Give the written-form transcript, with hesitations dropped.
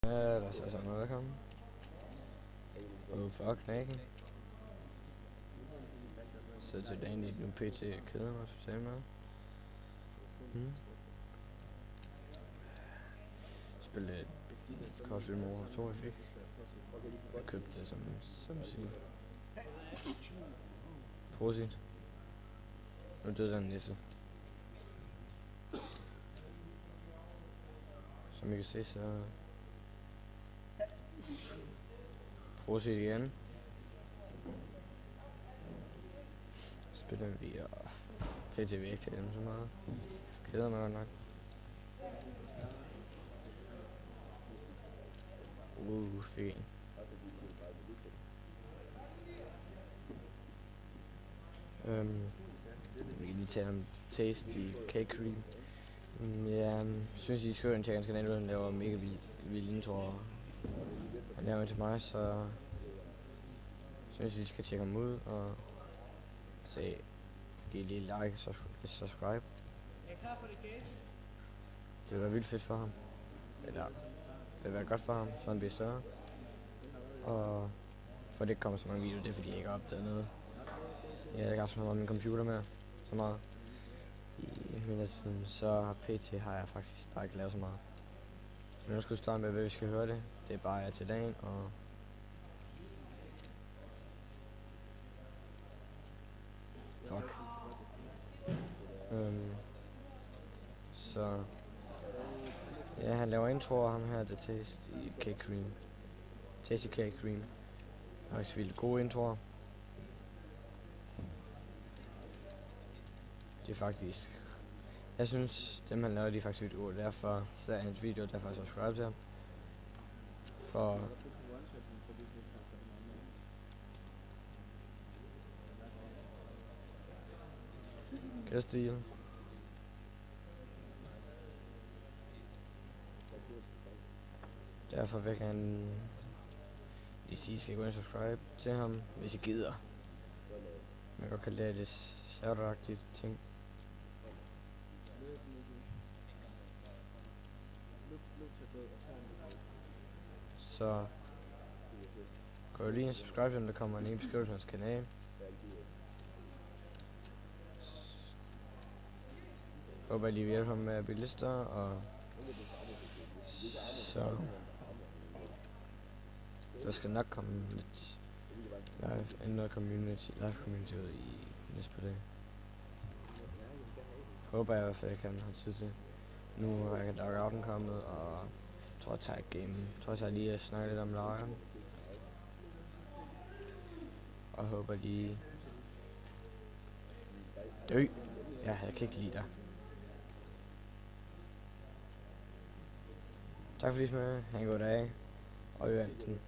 Hvad så sådan noget, velkommen. Fuck, knækken. Så til dagen i nu pt. Keder mig totalt meget. Spille Call of Duty Modern 2, jeg fik. Jeg købte det som sige. Prosit. Nu døde der en nisse. Som I kan se, så prosit igen. Spiller vi og pt. Væk til dem så meget. Keder mig godt nok. Fik en. Vi kan lige tale om Tasty Cake Cream. Jeg synes, I skriver en til hans kanal, hvor han laver mega vild intro. Han laver en til mig, så synes I skal tjekke ham ud og se. Giv lige like og subscribe. Det vil være vildt fedt for ham. Eller det vil være godt for ham, så han bliver større. Og for det kommer så mange videoer, det er fordi jeg ikke har opdaget noget. Jeg har ikke haft så meget min computer med så meget. I midlertiden, så pt. Har jeg faktisk bare ikke lavet så meget. Men nu skal vi starte med, hvad vi skal høre det. Det er bare jeg til dagen, og fuck. Så ja, han laver introer, ham her, det Tasty Cake Cream. Tasty Cake Cream. Han har også vildt gode introer. Det er faktisk, jeg synes, dem han laver, de er faktisk vildt gode. Derfor ser jeg hans video, derfor subscribe til ham. For gæststil. Derfor vil han lige sige, skal gå ind og subscribe til ham, hvis I gider. Man godt kan lade det shout-out-agtigt ting. Så gå lige ind og subscribe til ham, der kommer en i beskrivelsen af hans kanal. Håber I lige vil hjælpe ham med at blive lister, og så der skal nok komme lidt live community ud i næste par dage. Håber jeg i hvert fald, jeg kan have tid til. Nu er lockouten kommet, og jeg tror, jeg tager et game. Jeg tror, jeg tager lige at snakke lidt om lockouten. Og håber lige dø. Ja, jeg kan ikke lide dig. Tak fordi I så med. Ha' en god dag. Og i venten.